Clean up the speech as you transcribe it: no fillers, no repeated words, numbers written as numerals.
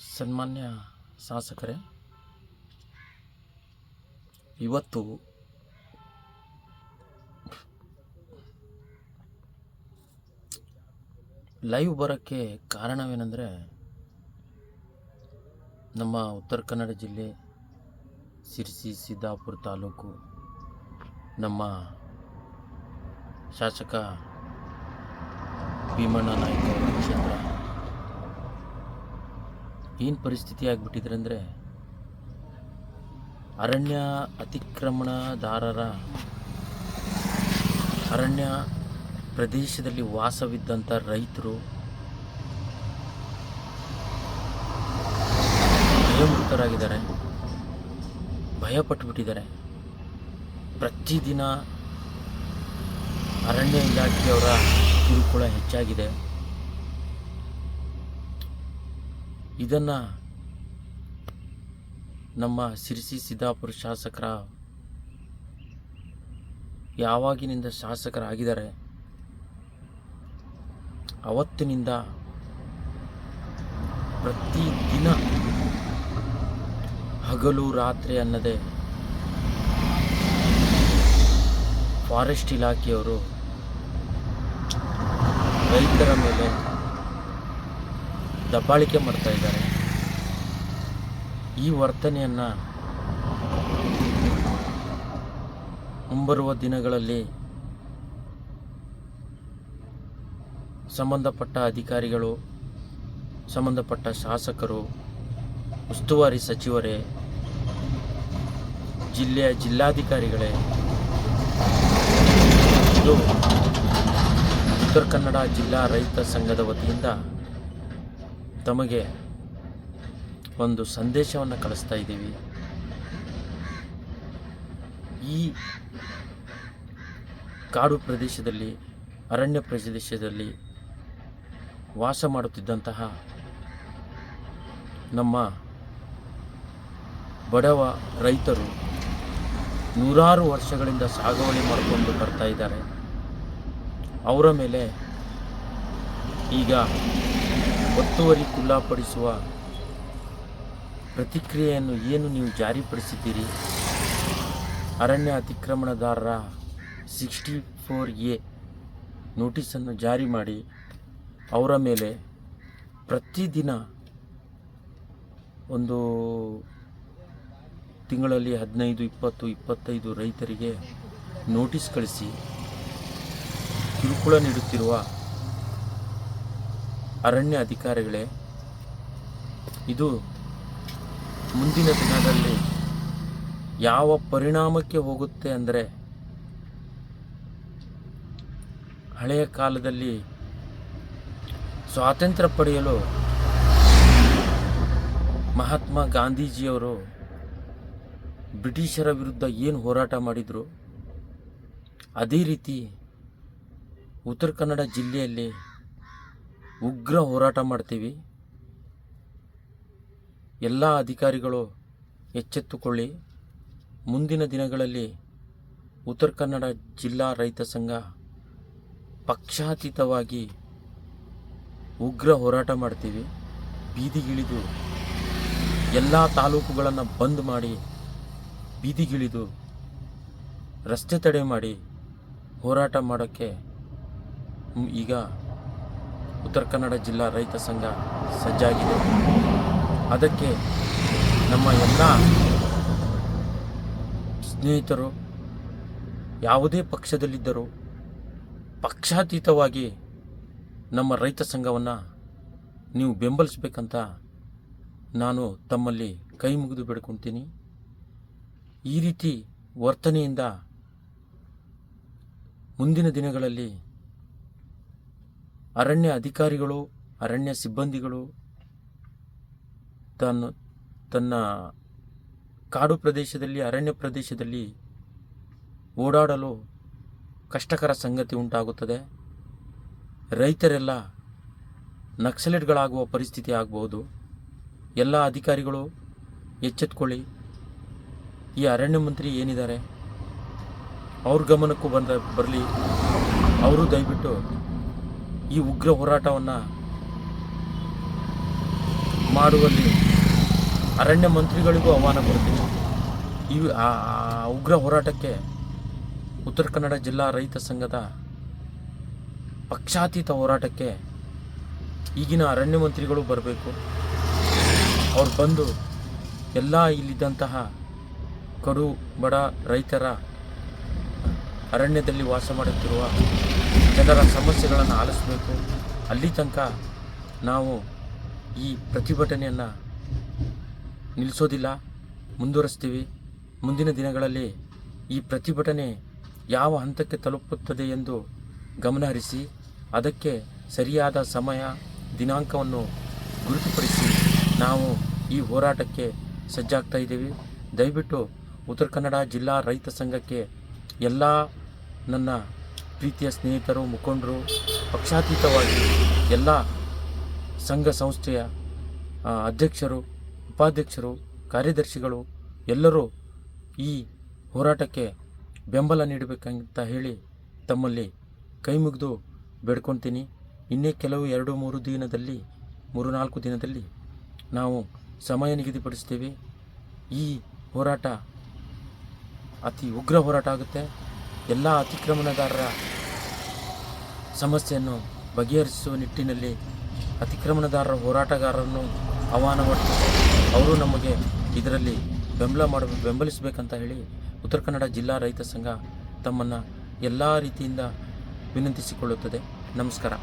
ಸನ್ಮಾನ್ಯ ಶಾಸಕರೇ, ಇವತ್ತು ಲೈವ್ ಬರೋಕ್ಕೆ ಕಾರಣವೇನೆಂದರೆ, ನಮ್ಮ ಉತ್ತರ ಕನ್ನಡ ಜಿಲ್ಲೆ ಶಿರಸಿ ಸಿದ್ದಾಪುರ ತಾಲೂಕು ನಮ್ಮ ಶಾಸಕ ಭೀಮಣ್ಣ ನಾಯ್ಕ ಅವರ ಕ್ಷೇತ್ರ ಏನು ಪರಿಸ್ಥಿತಿ ಆಗಿಬಿಟ್ಟಿದ್ರೆ ಅಂದರೆ, ಅರಣ್ಯ ಅತಿಕ್ರಮಣದಾರರ ಅರಣ್ಯ ಪ್ರದೇಶದಲ್ಲಿ ವಾಸವಿದ್ದಂಥ ರೈತರು ಭಯಮುಕ್ತರಾಗಿದ್ದಾರೆ, ಭಯಪಟ್ಟುಬಿಟ್ಟಿದ್ದಾರೆ. ಪ್ರತಿದಿನ ಅರಣ್ಯ ಇಲಾಖೆಯವರ ಕಿರುಕುಳ ಹೆಚ್ಚಾಗಿದೆ. ಇದನ್ನು ನಮ್ಮ ಶಿರಸಿ ಸಿದ್ದಾಪುರ ಶಾಸಕರ ಯಾವಾಗಿನಿಂದ ಶಾಸಕರಾಗಿದ್ದಾರೆ ಅವತ್ತಿನಿಂದ ಪ್ರತಿದಿನ ಹಗಲು ರಾತ್ರಿ ಅನ್ನದೇ ಫಾರೆಸ್ಟ್ ಇಲಾಖೆಯವರು ರೈತರ ಮೇಲೆ ದಬ್ಬಾಳಿಕೆ ಮಾಡ್ತಾ ಇದ್ದಾರೆ. ಈ ವರ್ತನೆಯನ್ನು ಮುಂಬರುವ ದಿನಗಳಲ್ಲಿ ಸಂಬಂಧಪಟ್ಟ ಅಧಿಕಾರಿಗಳು, ಸಂಬಂಧಪಟ್ಟ ಶಾಸಕರು, ಉಸ್ತುವಾರಿ ಸಚಿವರೇ, ಜಿಲ್ಲೆಯ ಜಿಲ್ಲಾಧಿಕಾರಿಗಳೇ, ಇದು ಉತ್ತರ ಕನ್ನಡ ಜಿಲ್ಲಾ ರೈತ ಸಂಘದ ವತಿಯಿಂದ ತಮಗೆ ಒಂದು ಸಂದೇಶವನ್ನು ಕಳಿಸ್ತಾ ಇದ್ದೀವಿ. ಈ ಕಾಡು ಪ್ರದೇಶದಲ್ಲಿ, ಅರಣ್ಯ ಪ್ರದೇಶದಲ್ಲಿ ವಾಸ ಮಾಡುತ್ತಿದ್ದಂತಹ ನಮ್ಮ ಬಡವ ರೈತರು ನೂರಾರು ವರ್ಷಗಳಿಂದ ಸಾಗುವಳಿ ಮಾಡಿಕೊಂಡು ಬರ್ತಾ ಇದ್ದಾರೆ. ಅವರ ಮೇಲೆ ಈಗ ಒತ್ತುವರಿ ಖುಲ್ಲಾಪಡಿಸುವ ಪ್ರತಿಕ್ರಿಯೆಯನ್ನು ಏನು ನೀವು ಜಾರಿಪಡಿಸಿದ್ದೀರಿ, ಅರಣ್ಯ ಅತಿಕ್ರಮಣದಾರರ 64A ನೋಟಿಸನ್ನು ಜಾರಿ ಮಾಡಿ ಅವರ ಮೇಲೆ ಪ್ರತಿದಿನ ಒಂದು ತಿಂಗಳಲ್ಲಿ 15, 20, 25 ರೈತರಿಗೆ ನೋಟಿಸ್ ಕಳಿಸಿ ಕಿರುಕುಳ ನೀಡುತ್ತಿರುವ ಅರಣ್ಯ ಅಧಿಕಾರಿಗಳೇ, ಇದು ಮುಂದಿನ ದಿನದಲ್ಲಿ ಯಾವ ಪರಿಣಾಮಕ್ಕೆ ಹೋಗುತ್ತೆ ಅಂದರೆ, ಹಳೆಯ ಕಾಲದಲ್ಲಿ ಸ್ವಾತಂತ್ರ್ಯ ಪಡೆಯಲು ಮಹಾತ್ಮ ಗಾಂಧೀಜಿಯವರು ಬ್ರಿಟಿಷರ ವಿರುದ್ಧ ಏನು ಹೋರಾಟ ಮಾಡಿದರು, ಅದೇ ರೀತಿ ಉತ್ತರ ಕನ್ನಡ ಜಿಲ್ಲೆಯಲ್ಲಿ ಉಗ್ರ ಹೋರಾಟ ಮಾಡ್ತೀವಿ. ಎಲ್ಲ ಅಧಿಕಾರಿಗಳು ಎಚ್ಚೆತ್ತುಕೊಳ್ಳಿ. ಮುಂದಿನ ದಿನಗಳಲ್ಲಿ ಉತ್ತರ ಕನ್ನಡ ಜಿಲ್ಲಾ ರೈತ ಸಂಘ ಪಕ್ಷಾತೀತವಾಗಿ ಉಗ್ರ ಹೋರಾಟ ಮಾಡ್ತೀವಿ. ಬೀದಿಗಿಳಿದು ಎಲ್ಲ ತಾಲೂಕುಗಳನ್ನು ಬಂದ್ ಮಾಡಿ ಬೀದಿಗಿಳಿದು ರಸ್ತೆ ತಡೆ ಮಾಡಿ ಹೋರಾಟ ಮಾಡೋಕ್ಕೆ ಈಗ ಉತ್ತರ ಕನ್ನಡ ಜಿಲ್ಲಾ ರೈತ ಸಂಘ ಸಜ್ಜಾಗಿದೆ. ಅದಕ್ಕೆ ನಮ್ಮ ಎಲ್ಲ ಸ್ನೇಹಿತರು ಯಾವುದೇ ಪಕ್ಷದಲ್ಲಿದ್ದರೂ ಪಕ್ಷಾತೀತವಾಗಿ ನಮ್ಮ ರೈತ ಸಂಘವನ್ನು ನೀವು ಬೆಂಬಲಿಸಬೇಕಂತ ನಾನು ತಮ್ಮಲ್ಲಿ ಕೈ ಮುಗಿದು ಬೇಡ್ಕೊಳ್ತೀನಿ. ಈ ರೀತಿ ವರ್ತನೆಯಿಂದ ಮುಂದಿನ ದಿನಗಳಲ್ಲಿ ಅರಣ್ಯ ಅಧಿಕಾರಿಗಳು, ಅರಣ್ಯ ಸಿಬ್ಬಂದಿಗಳು ತನ್ನ ಕಾಡು ಪ್ರದೇಶದಲ್ಲಿ, ಅರಣ್ಯ ಪ್ರದೇಶದಲ್ಲಿ ಓಡಾಡಲು ಕಷ್ಟಕರ ಸಂಗತಿ ಉಂಟಾಗುತ್ತದೆ. ರೈತರೆಲ್ಲ ನಕ್ಸಲೇಟ್ಗಳಾಗುವ ಪರಿಸ್ಥಿತಿ ಆಗಬಹುದು. ಎಲ್ಲ ಅಧಿಕಾರಿಗಳು ಎಚ್ಚೆತ್ತುಕೊಳ್ಳಿ. ಈ ಅರಣ್ಯ ಮಂತ್ರಿ ಏನಿದ್ದಾರೆ ಅವ್ರ ಗಮನಕ್ಕೂ ಬರಲಿ. ಅವರು ದಯವಿಟ್ಟು ಈ ಉಗ್ರ ಹೋರಾಟವನ್ನು ಮಾಡುವಲ್ಲಿ ಅರಣ್ಯ ಮಂತ್ರಿಗಳಿಗೂ ಆಹ್ವಾನ ಕೊಡ್ತೀನಿ. ಈ ಉಗ್ರ ಹೋರಾಟಕ್ಕೆ ಉತ್ತರ ಕನ್ನಡ ಜಿಲ್ಲಾ ರೈತ ಸಂಘದ ಪಕ್ಷಾತೀತ ಹೋರಾಟಕ್ಕೆ ಈಗಿನ ಅರಣ್ಯ ಮಂತ್ರಿಗಳು ಬರಬೇಕು. ಅವ್ರು ಬಂದು ಎಲ್ಲ ಇಲ್ಲಿದ್ದಂತಹ ಕಡು ಬಡ ರೈತರ ಅರಣ್ಯದಲ್ಲಿ ವಾಸ ಮಾಡುತ್ತಿರುವ ಜನರ ಸಮಸ್ಯೆಗಳನ್ನು ಆಲಿಸಬೇಕು. ಅಲ್ಲಿ ತನಕ ನಾವು ಈ ಪ್ರತಿಭಟನೆಯನ್ನು ನಿಲ್ಲಿಸೋದಿಲ್ಲ, ಮುಂದುವರಿಸ್ತೀವಿ. ಮುಂದಿನ ದಿನಗಳಲ್ಲಿ ಈ ಪ್ರತಿಭಟನೆ ಯಾವ ಹಂತಕ್ಕೆ ತಲುಪುತ್ತದೆ ಎಂದು ಗಮನಹರಿಸಿ ಅದಕ್ಕೆ ಸರಿಯಾದ ಸಮಯ ದಿನಾಂಕವನ್ನು ಗುರುತುಪಡಿಸಿ ನಾವು ಈ ಹೋರಾಟಕ್ಕೆ ಸಜ್ಜಾಗ್ತಾ ಇದ್ದೀವಿ. ದಯವಿಟ್ಟು ಉತ್ತರ ಕನ್ನಡ ಜಿಲ್ಲಾ ರೈತ ಸಂಘಕ್ಕೆ ಎಲ್ಲ ನನ್ನ ಪ್ರೀತಿಯ ಸ್ನೇಹಿತರು, ಮುಖಂಡರು, ಪಕ್ಷಾತೀತವಾಗಿ ಎಲ್ಲ ಸಂಘ ಸಂಸ್ಥೆಯ ಅಧ್ಯಕ್ಷರು, ಉಪಾಧ್ಯಕ್ಷರು, ಕಾರ್ಯದರ್ಶಿಗಳು ಎಲ್ಲರೂ ಈ ಹೋರಾಟಕ್ಕೆ ಬೆಂಬಲ ನೀಡಬೇಕಂತ ಹೇಳಿ ತಮ್ಮಲ್ಲಿ ಕೈ ಮುಗಿದು ಬೇಡ್ಕೊತೀನಿ. ಇನ್ನೇ ಕೆಲವು 2-3 ದಿನದಲ್ಲಿ 3-4 ದಿನದಲ್ಲಿ ನಾವು ಸಮಯ ನಿಗದಿಪಡಿಸ್ತೀವಿ. ಈ ಹೋರಾಟ ಅತಿ ಉಗ್ರ ಹೋರಾಟ ಆಗುತ್ತೆ. ಎಲ್ಲ ಅತಿಕ್ರಮಣದಾರರ ಸಮಸ್ಯೆಯನ್ನು ಬಗೆಹರಿಸುವ ನಿಟ್ಟಿನಲ್ಲಿ ಅತಿಕ್ರಮಣದಾರರ ಹೋರಾಟಗಾರರನ್ನು ಆಹ್ವಾನ ಮಾಡ್ತೀವಿ. ಅವರು ನಮಗೆ ಇದರಲ್ಲಿ ಬೆಂಬಲಿಸಬೇಕಂತ ಹೇಳಿ ಉತ್ತರ ಕನ್ನಡ ಜಿಲ್ಲಾ ರೈತ ಸಂಘ ತಮ್ಮನ್ನು ಎಲ್ಲ ರೀತಿಯಿಂದ ವಿನಂತಿಸಿಕೊಳ್ಳುತ್ತದೆ. ನಮಸ್ಕಾರ.